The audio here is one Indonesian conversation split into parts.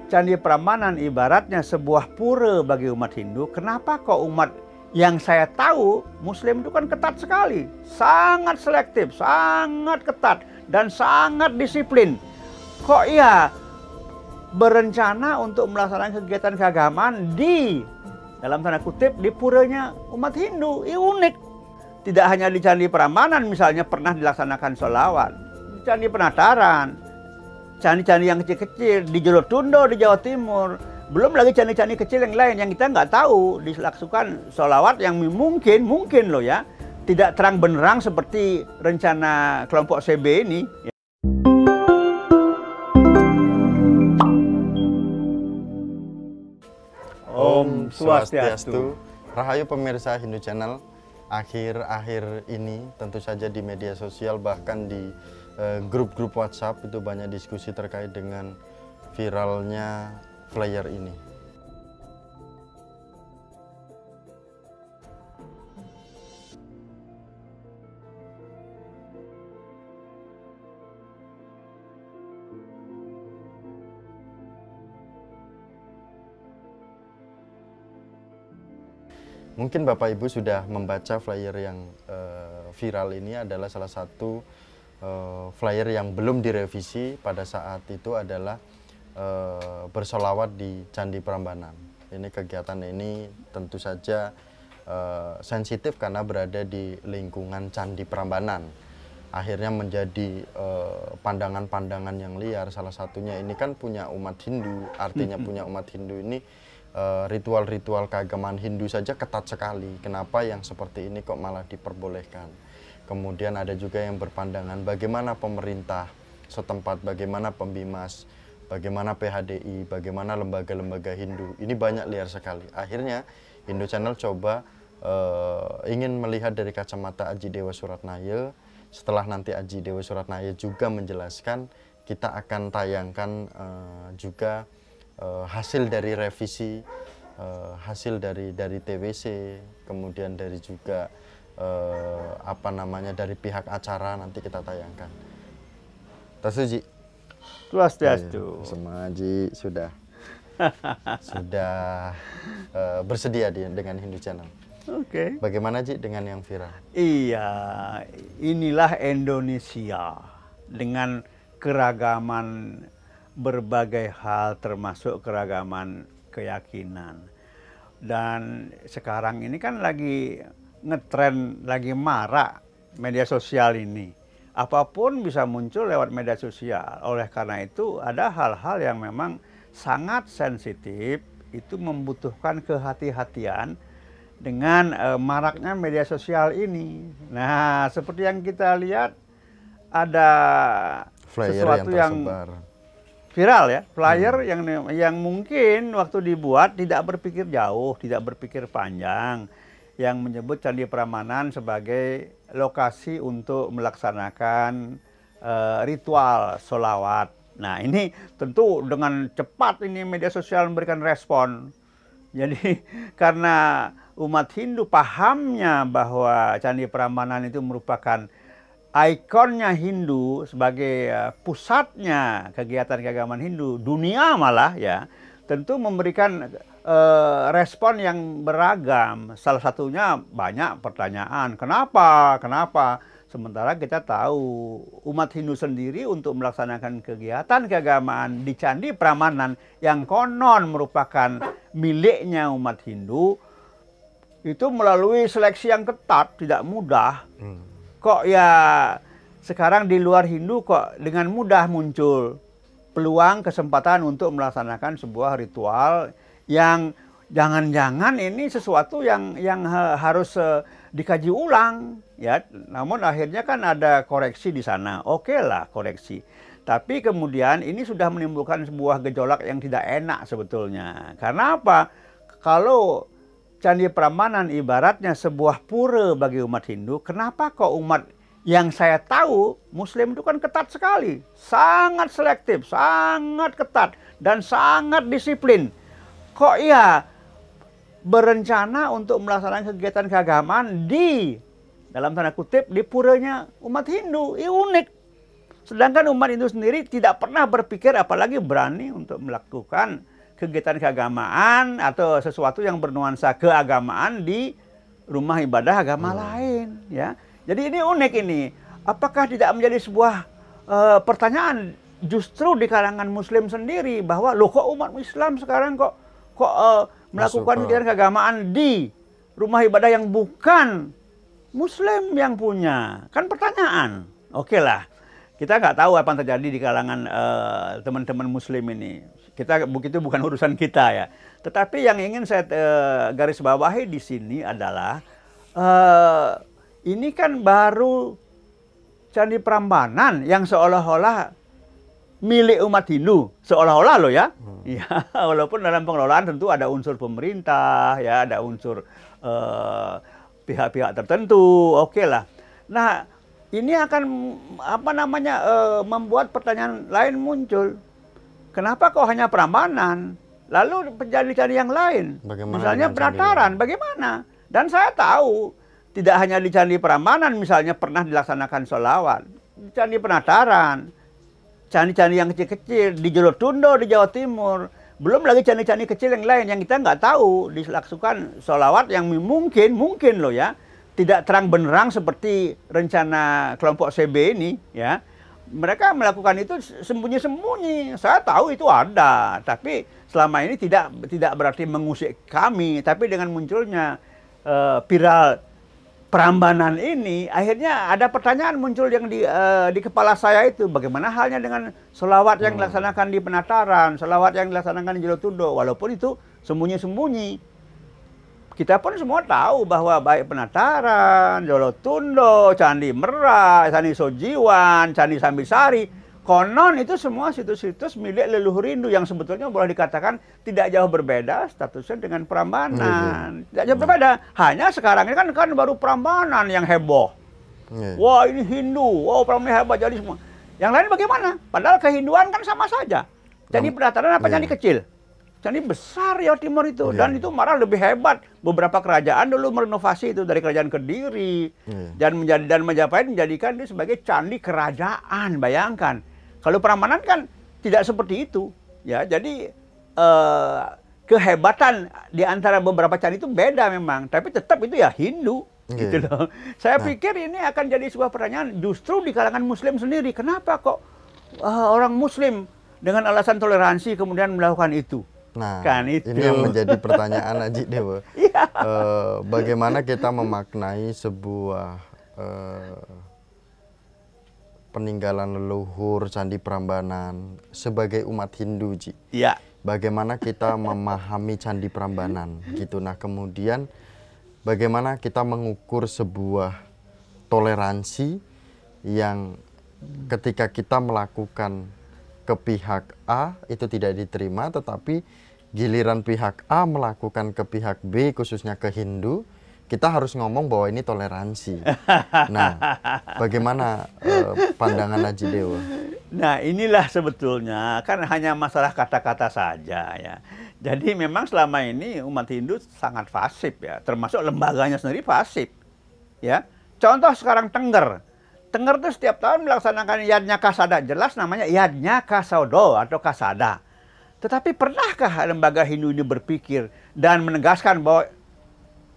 Candi Prambanan ibaratnya sebuah pura bagi umat Hindu. Kenapa kok umat yang saya tahu Muslim itu kan ketat sekali, sangat selektif, sangat ketat dan sangat disiplin. Kok ya berencana untuk melaksanakan kegiatan keagamaan di dalam tanda kutip di puranya umat Hindu? Ini unik. Tidak hanya di Candi Prambanan misalnya pernah dilaksanakan sholawat, di Candi Penataran, candi-candi yang kecil-kecil di Jolotundo di Jawa Timur, belum lagi candi-candi kecil yang lain yang kita nggak tahu dilakukan sholawat yang mungkin loh ya tidak terang benderang seperti rencana kelompok CB ini. Om Swastiastu. Rahayu pemirsa Hindu Channel. Akhir-akhir ini tentu saja di media sosial bahkan di grup-grup WhatsApp itu banyak diskusi terkait dengan viralnya flyer ini. Mungkin Bapak Ibu sudah membaca flyer yang viral ini. Adalah salah satu flyer yang belum direvisi pada saat itu adalah bersolawat di Candi Prambanan. Ini kegiatan ini tentu saja sensitif karena berada di lingkungan Candi Prambanan. Akhirnya menjadi pandangan-pandangan yang liar. Salah satunya ini kan punya umat Hindu, artinya punya umat Hindu ini ritual-ritual keagamaan Hindu saja ketat sekali. Kenapa yang seperti ini kok malah diperbolehkan? Kemudian ada juga yang berpandangan bagaimana pemerintah setempat, bagaimana Pembimas, bagaimana PHDI, bagaimana lembaga-lembaga Hindu. Ini banyak liar sekali. Akhirnya Hindu Channel coba ingin melihat dari kacamata Aji Dewa Suratnaya. Setelah nanti Aji Dewa Suratnaya juga menjelaskan, kita akan tayangkan juga hasil dari revisi, hasil dari TWC, kemudian dari juga dari pihak acara nanti kita tayangkan. Tasuji. Swastiastu. Sama Haji sudah bersedia dengan Hindu Channel. Oke. Bagaimana Ji dengan yang viral? Iya, inilah Indonesia dengan keragaman berbagai hal termasuk keragaman keyakinan. Dan sekarang ini kan lagi ngetren, lagi marak media sosial ini. Apapun bisa muncul lewat media sosial. Oleh karena itu ada hal-hal yang memang sangat sensitif, itu membutuhkan kehati-hatian dengan maraknya media sosial ini. Nah, seperti yang kita lihat ada flyer sesuatu yang viral ya, flyer yang mungkin waktu dibuat tidak berpikir jauh, tidak berpikir panjang, yang menyebut Candi Prambanan sebagai lokasi untuk melaksanakan ritual sholawat. Nah, ini tentu dengan cepat ini media sosial memberikan respon. Jadi karena umat Hindu pahamnya bahwa Candi Prambanan itu merupakan ikonnya Hindu sebagai pusatnya kegiatan keagamaan Hindu dunia malah ya, tentu memberikan respon yang beragam. Salah satunya banyak pertanyaan, kenapa? Sementara kita tahu umat Hindu sendiri untuk melaksanakan kegiatan keagamaan di Candi Prambanan yang konon merupakan miliknya umat Hindu itu melalui seleksi yang ketat, tidak mudah. Kok ya sekarang di luar Hindu kok dengan mudah muncul peluang kesempatan untuk melaksanakan sebuah ritual yang jangan-jangan ini sesuatu yang harus dikaji ulang ya. Namun akhirnya kan ada koreksi di sana. Oke lah koreksi. Tapi kemudian ini sudah menimbulkan sebuah gejolak yang tidak enak sebetulnya. Karena apa? Kalau Candi Prambanan ibaratnya sebuah pura bagi umat Hindu. Kenapa kok umat yang saya tahu Muslim itu kan ketat sekali, sangat selektif, sangat ketat dan sangat disiplin. Kok ya berencana untuk melaksanakan kegiatan keagamaan di dalam tanda kutip di puranya umat Hindu? Ini unik. Sedangkan umat Hindu sendiri tidak pernah berpikir apalagi berani untuk melakukan kegiatan keagamaan atau sesuatu yang bernuansa keagamaan di rumah ibadah agama lain, ya. Jadi ini unik ini. Apakah tidak menjadi sebuah pertanyaan justru di kalangan Muslim sendiri bahwa loh kok umat Islam sekarang kok melakukan kegiatan keagamaan di rumah ibadah yang bukan Muslim yang punya? Kan pertanyaan. Oke lah, kita nggak tahu apa yang terjadi di kalangan teman-teman Muslim ini. Begitu bukan urusan kita ya. Tetapi yang ingin saya garis bawahi di sini adalah ini kan baru Candi Prambanan yang seolah-olah milik umat Hindu, seolah-olah loh ya. Ya, walaupun dalam pengelolaan tentu ada unsur pemerintah, ya, ada unsur pihak-pihak tertentu, oke lah. Nah, ini akan membuat pertanyaan lain muncul. Kenapa kok hanya Prambanan? Lalu candi-candi yang lain, Bagaimana misalnya Penataran, bagaimana? Dan saya tahu tidak hanya di Candi Prambanan misalnya pernah dilaksanakan sholawat, di Candi Penataran, candi-candi yang kecil-kecil di Jolotundo di Jawa Timur, belum lagi candi-candi kecil yang lain yang kita nggak tahu dilakukan sholawat yang mungkin loh ya, tidak terang benderang seperti rencana kelompok CB ini ya. Mereka melakukan itu sembunyi-sembunyi. Saya tahu itu ada, tapi selama ini tidak berarti mengusik kami. Tapi dengan munculnya viral Prambanan ini, akhirnya ada pertanyaan muncul yang di kepala saya itu. Bagaimana halnya dengan sholawat yang dilaksanakan di Penataran, sholawat yang dilaksanakan di Jolotundo, walaupun itu sembunyi-sembunyi. Kita pun semua tahu bahwa baik Penataran, Jolotundo, Candi Merah, Candi Sojiwan, Candi Sambisari, konon itu semua situs-situs milik leluhur Hindu yang sebetulnya boleh dikatakan tidak jauh berbeda statusnya dengan Prambanan. Tidak jauh berbeda. Hanya sekarang ini kan baru Prambanan yang heboh. Wah ini Hindu, wah Prambanan hebat jadi semua. Yang lain bagaimana? Padahal kehinduan kan sama saja. Candi Penataran apa candi kecil? Candi besar Jawa Timur itu, dan itu malah lebih hebat. Beberapa kerajaan dulu merenovasi itu dari kerajaan Kediri dan Majapahit menjadikan itu sebagai candi kerajaan. Bayangkan, kalau Prambanan kan tidak seperti itu, ya. Jadi kehebatan di antara beberapa candi itu beda memang, tapi tetap itu ya Hindu, gitu loh. Saya pikir ini akan jadi sebuah pertanyaan justru di kalangan Muslim sendiri. Kenapa kok orang Muslim dengan alasan toleransi kemudian melakukan itu? Nah, kan itu. Ini yang menjadi pertanyaan Haji Dewa. Bagaimana kita memaknai sebuah peninggalan leluhur Candi Prambanan sebagai umat Hindu, Ji? Iya. Bagaimana kita memahami Candi Prambanan, gitu. Nah, kemudian bagaimana kita mengukur sebuah toleransi yang ketika kita melakukan ke pihak A itu tidak diterima, tetapi giliran pihak A melakukan ke pihak B, khususnya ke Hindu, kita harus ngomong bahwa ini toleransi. Nah, bagaimana pandangan Haji Dewa? Nah, inilah sebetulnya kan hanya masalah kata-kata saja ya. Jadi memang selama ini umat Hindu sangat fasib ya, termasuk lembaganya sendiri fasib. Ya. Contoh sekarang Tengger. Tengger itu setiap tahun melaksanakan Yadnya Kasada, jelas namanya Yadnya Kasodo atau Kasada. Tetapi pernahkah lembaga Hindu ini berpikir dan menegaskan bahwa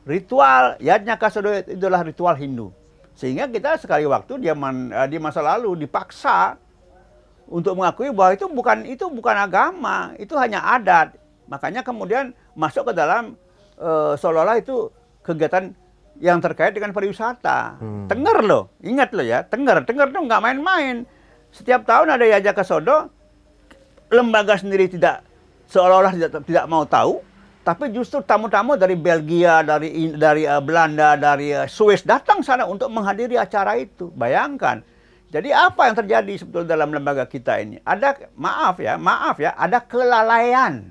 ritual Yadnya Kasodo itu adalah ritual Hindu? Sehingga kita sekali waktu di masa lalu dipaksa untuk mengakui bahwa itu bukan agama, itu hanya adat. Makanya kemudian masuk ke dalam seolah-olah itu kegiatan yang terkait dengan pariwisata. Tengger loh, ingat loh ya, Tengger tuh nggak main-main. Setiap tahun ada Yadnya Kasodo, lembaga sendiri seolah-olah tidak mau tahu, tapi justru tamu-tamu dari Belgia, dari Belanda, dari Swiss datang sana untuk menghadiri acara itu. Bayangkan. Jadi apa yang terjadi sebetulnya dalam lembaga kita ini? Ada maaf ya, ada kelalaian,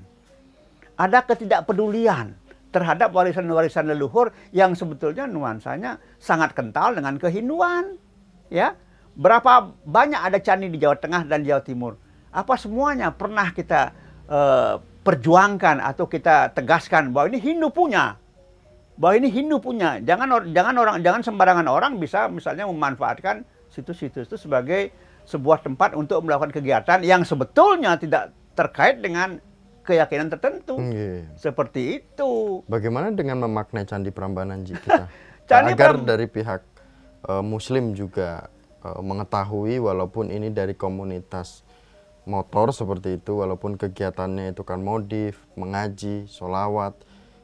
ada ketidakpedulian terhadap warisan-warisan leluhur yang sebetulnya nuansanya sangat kental dengan kehinduan. Ya, berapa banyak ada candi di Jawa Tengah dan Jawa Timur? Apa semuanya pernah kita perjuangkan atau kita tegaskan bahwa ini Hindu punya? Bahwa ini Hindu punya. Jangan sembarangan orang bisa misalnya memanfaatkan situs-situs itu sebagai sebuah tempat untuk melakukan kegiatan yang sebetulnya tidak terkait dengan keyakinan tertentu. Seperti itu. Bagaimana dengan memaknai Candi Prambanan kita? Candi agar dari pihak Muslim juga mengetahui, walaupun ini dari komunitas motor seperti itu, walaupun kegiatannya itu kan modif, mengaji, sholawat,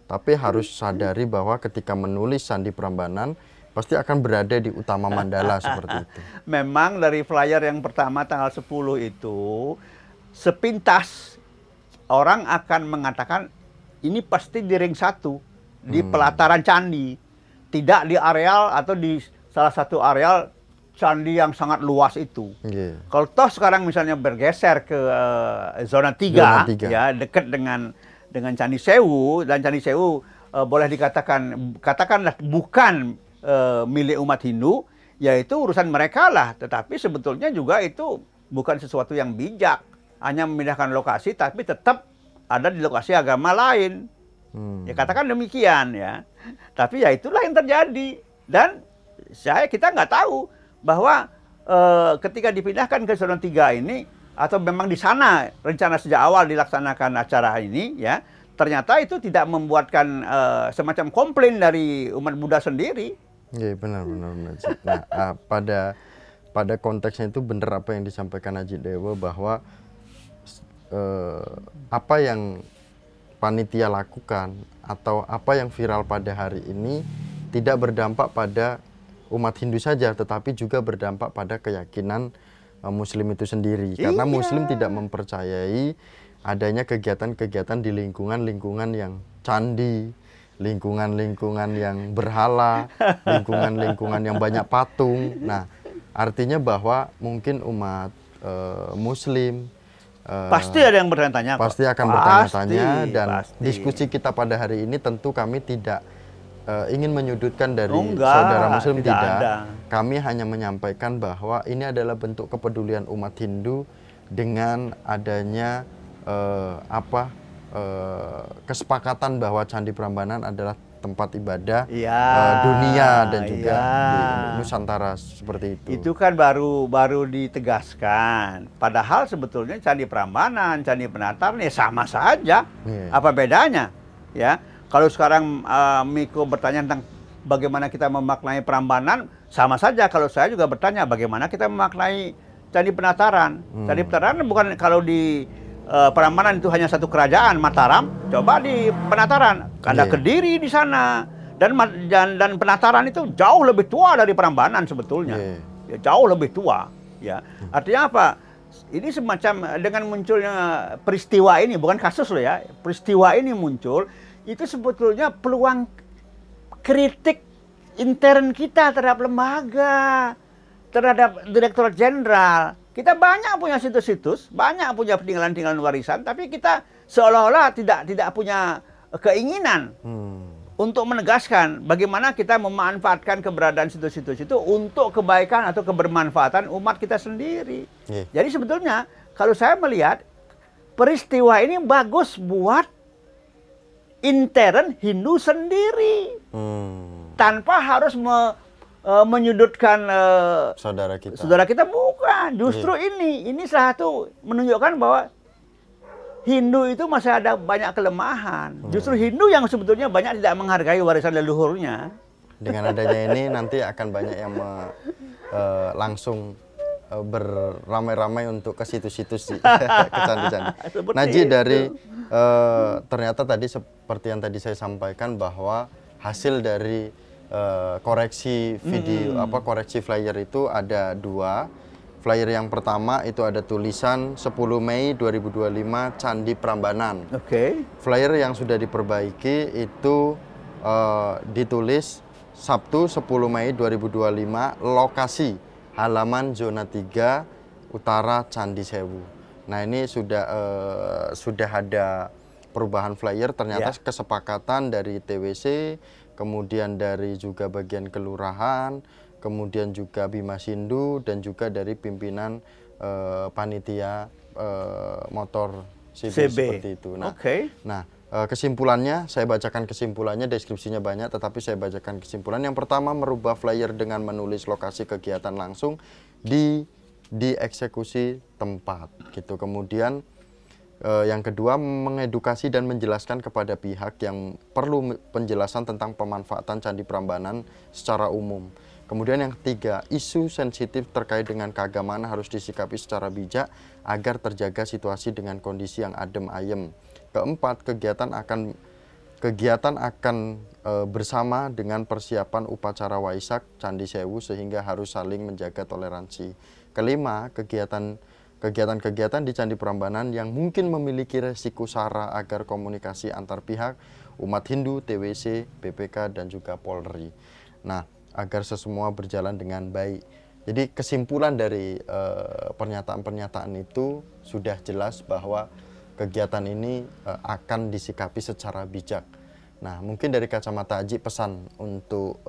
tapi harus sadari bahwa ketika menulis Candi Prambanan pasti akan berada di utama mandala seperti itu. Memang dari flyer yang pertama tanggal 10 itu sepintas orang akan mengatakan ini pasti di ring 1 di pelataran candi, tidak di areal atau di salah satu areal candi yang sangat luas itu. Kalau toh sekarang misalnya bergeser ke zona 3, ya dekat dengan Candi Sewu, dan Candi Sewu boleh katakanlah bukan milik umat Hindu, yaitu urusan mereka lah. Tetapi sebetulnya juga itu bukan sesuatu yang bijak, hanya memindahkan lokasi tapi tetap ada di lokasi agama lain. Ya katakan demikian ya. Tapi ya itulah yang terjadi, dan kita nggak tahu bahwa ketika dipindahkan ke zona 3 ini, atau memang di sana rencana sejak awal dilaksanakan acara ini, ya ternyata itu tidak membuatkan semacam komplain dari umat Buddha sendiri. Iya, benar. Nah, pada konteksnya itu benar apa yang disampaikan Haji Dewa, bahwa apa yang panitia lakukan atau apa yang viral pada hari ini tidak berdampak pada umat Hindu saja, tetapi juga berdampak pada keyakinan Muslim itu sendiri. Karena Muslim tidak mempercayai adanya kegiatan-kegiatan di lingkungan-lingkungan yang candi, lingkungan-lingkungan yang berhala, lingkungan-lingkungan yang banyak patung. Nah, artinya bahwa mungkin umat Muslim pasti ada yang bertanya-tanya. Pasti akan bertanya-tanya, dan diskusi kita pada hari ini tentu kami tidak ingin menyudutkan dari saudara Muslim, tidak. Kami hanya menyampaikan bahwa ini adalah bentuk kepedulian umat Hindu dengan adanya kesepakatan bahwa Candi Prambanan adalah tempat ibadah dunia dan juga di Nusantara seperti itu. Itu kan baru ditegaskan. Padahal sebetulnya Candi Prambanan, Candi Penataran ya sama saja. Apa bedanya? Ya. Kalau sekarang Miko bertanya tentang bagaimana kita memaknai Prambanan, sama saja kalau saya juga bertanya bagaimana kita memaknai Candi Penataran. Candi Penataran bukan, kalau di Prambanan itu hanya satu kerajaan, Mataram. Coba di Penataran, ada Kediri di sana. Dan Penataran itu jauh lebih tua dari Prambanan sebetulnya. Ya, jauh lebih tua. Ya. Artinya apa? Ini semacam dengan munculnya peristiwa ini, bukan kasus loh ya. Peristiwa ini muncul, itu sebetulnya peluang kritik intern kita terhadap lembaga, terhadap Direktorat Jenderal. Kita banyak punya situs-situs, banyak punya peninggalan-peninggalan warisan, tapi kita seolah-olah tidak punya keinginan untuk menegaskan bagaimana kita memanfaatkan keberadaan situs-situs itu untuk kebaikan atau kebermanfaatan umat kita sendiri. Jadi sebetulnya kalau saya melihat peristiwa ini bagus buat intern Hindu sendiri, tanpa harus menyudutkan saudara kita, bukan. Justru ini salah satu menunjukkan bahwa Hindu itu masih ada banyak kelemahan. Justru Hindu yang sebetulnya banyak tidak menghargai warisan leluhurnya. Dengan adanya ini nanti akan banyak yang langsung beramai-ramai untuk ke situs-situs ke candi-candi. Naji, dari ternyata tadi seperti yang tadi saya sampaikan bahwa hasil dari koreksi video koreksi flyer itu ada 2. Flyer yang pertama itu ada tulisan 10 Mei 2025 Candi Prambanan. Flyer yang sudah diperbaiki itu ditulis Sabtu 10 Mei 2025 lokasi halaman zona 3 utara Candi Sewu. Nah, ini sudah ada perubahan flyer, ternyata kesepakatan dari TWC, kemudian dari juga bagian kelurahan, kemudian juga Bimas Hindu, dan juga dari pimpinan panitia motor CB seperti itu. Nah, kesimpulannya, saya bacakan kesimpulannya, deskripsinya banyak, tetapi saya bacakan kesimpulan. Yang pertama, merubah flyer dengan menulis lokasi kegiatan langsung di eksekusi tempat, gitu. Kemudian yang kedua, mengedukasi dan menjelaskan kepada pihak yang perlu penjelasan tentang pemanfaatan Candi Prambanan secara umum. Kemudian yang ketiga, isu sensitif terkait dengan keagamaan harus disikapi secara bijak agar terjaga situasi dengan kondisi yang adem ayem. Keempat, kegiatan akan bersama dengan persiapan upacara Waisak Candi Sewu sehingga harus saling menjaga toleransi. Kelima, kegiatan di Candi Prambanan yang mungkin memiliki resiko sara agar komunikasi antar pihak, umat Hindu, TWC, BPK, dan juga Polri. Nah, agar sesemua berjalan dengan baik. Jadi kesimpulan dari pernyataan-pernyataan itu sudah jelas bahwa kegiatan ini akan disikapi secara bijak. Nah, mungkin dari kacamata Haji pesan untuk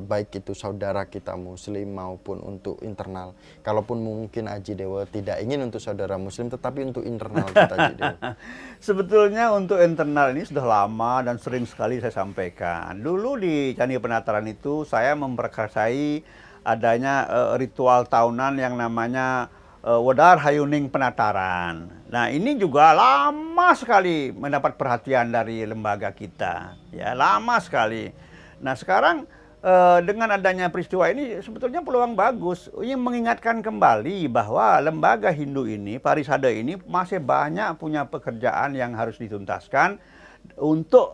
baik itu saudara kita Muslim maupun untuk internal. Kalaupun mungkin Haji Dewa tidak ingin untuk saudara Muslim, tetapi untuk internal kita Haji Dewa. Sebetulnya untuk internal ini sudah lama dan sering sekali saya sampaikan. Dulu di Candi Penataran itu saya memperkasai adanya ritual tahunan yang namanya Wedar Hayuning Penataran. Nah, ini juga lama sekali mendapat perhatian dari lembaga kita, ya lama sekali. Nah, sekarang dengan adanya peristiwa ini sebetulnya peluang bagus. Ini mengingatkan kembali bahwa lembaga Hindu ini, Parisade ini masih banyak punya pekerjaan yang harus dituntaskan untuk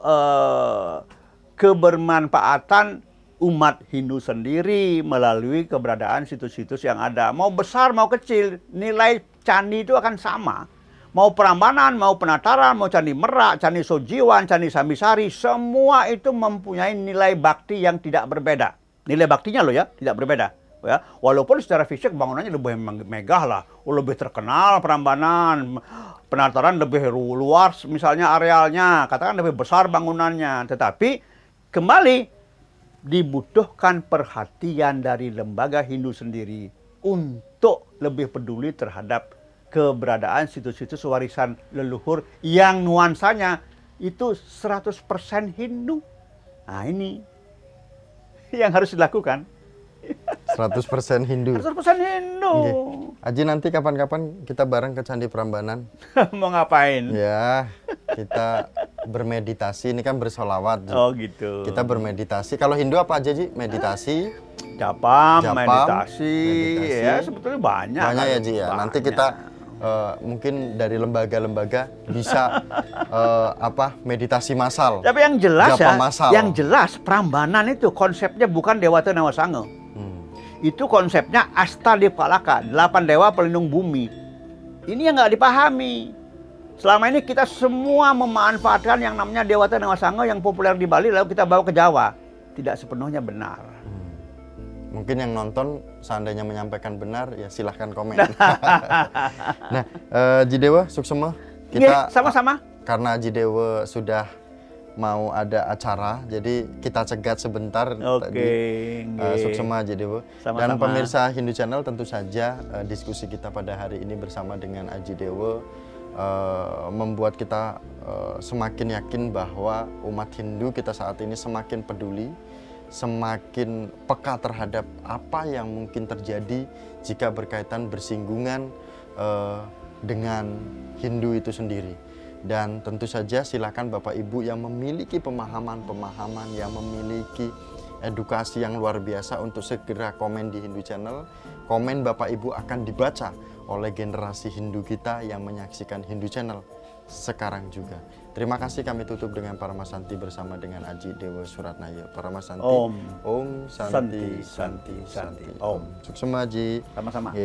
kebermanfaatan umat Hindu sendiri melalui keberadaan situs-situs yang ada. Mau besar, mau kecil, nilai candi itu akan sama. Mau Prambanan, mau Penataran, mau Candi Merak, Candi Sojiwan, Candi Sambisari, semua itu mempunyai nilai bakti yang tidak berbeda. Nilai baktinya loh ya, tidak berbeda. Ya, walaupun secara fisik bangunannya lebih megah lah, lebih terkenal Prambanan, Penataran lebih luas misalnya arealnya, katakan lebih besar bangunannya. Tetapi kembali dibutuhkan perhatian dari lembaga Hindu sendiri untuk lebih peduli terhadap keberadaan situs-situs warisan leluhur yang nuansanya itu 100% Hindu. Nah, ini yang harus dilakukan. 100% Hindu. 100% Hindu. Haji, nanti kapan-kapan kita bareng ke Candi Prambanan. Mau ngapain? Ya, kita bermeditasi, ini kan bersolawat. Oh gitu. Kita bermeditasi. Kalau Hindu apa aja, Ji? Meditasi, Japam, meditasi, ya sebetulnya banyak. Banyak ya, Ji ya. Banyak. Nanti kita mungkin dari lembaga-lembaga bisa meditasi massal. Tapi yang jelas Japa ya, massal. yang jelas Prambanan itu konsepnya bukan Dewata Nawasango. Itu konsepnya Astadipalaka, 8 dewa pelindung bumi. Ini yang nggak dipahami. Selama ini kita semua memanfaatkan yang namanya Dewata Nawasango yang populer di Bali lalu kita bawa ke Jawa. Tidak sepenuhnya benar. Mungkin yang nonton seandainya menyampaikan benar ya silahkan komen. Nah, Haji Dewa Suksema, kita sama-sama. Karena Haji Dewa sudah mau ada acara, jadi kita cegat sebentar. Oke. Suksema Haji Dewa. Sama-sama. Dan pemirsa Hindu Channel, tentu saja diskusi kita pada hari ini bersama dengan Haji Dewa membuat kita semakin yakin bahwa umat Hindu kita saat ini semakin peduli, semakin peka terhadap apa yang mungkin terjadi jika berkaitan bersinggungan dengan Hindu itu sendiri. Dan tentu saja silakan Bapak Ibu yang memiliki pemahaman-pemahaman, yang memiliki edukasi yang luar biasa untuk segera komen di Hindu Channel. Komen Bapak Ibu akan dibaca oleh generasi Hindu kita yang menyaksikan Hindu Channel sekarang juga. Terima kasih, kami tutup dengan Paramasanti bersama dengan Haji Dewa Suratnaya. Paramasanti. Om. Om Santi Santi Santi. Om. Suksema Haji. Sama-sama.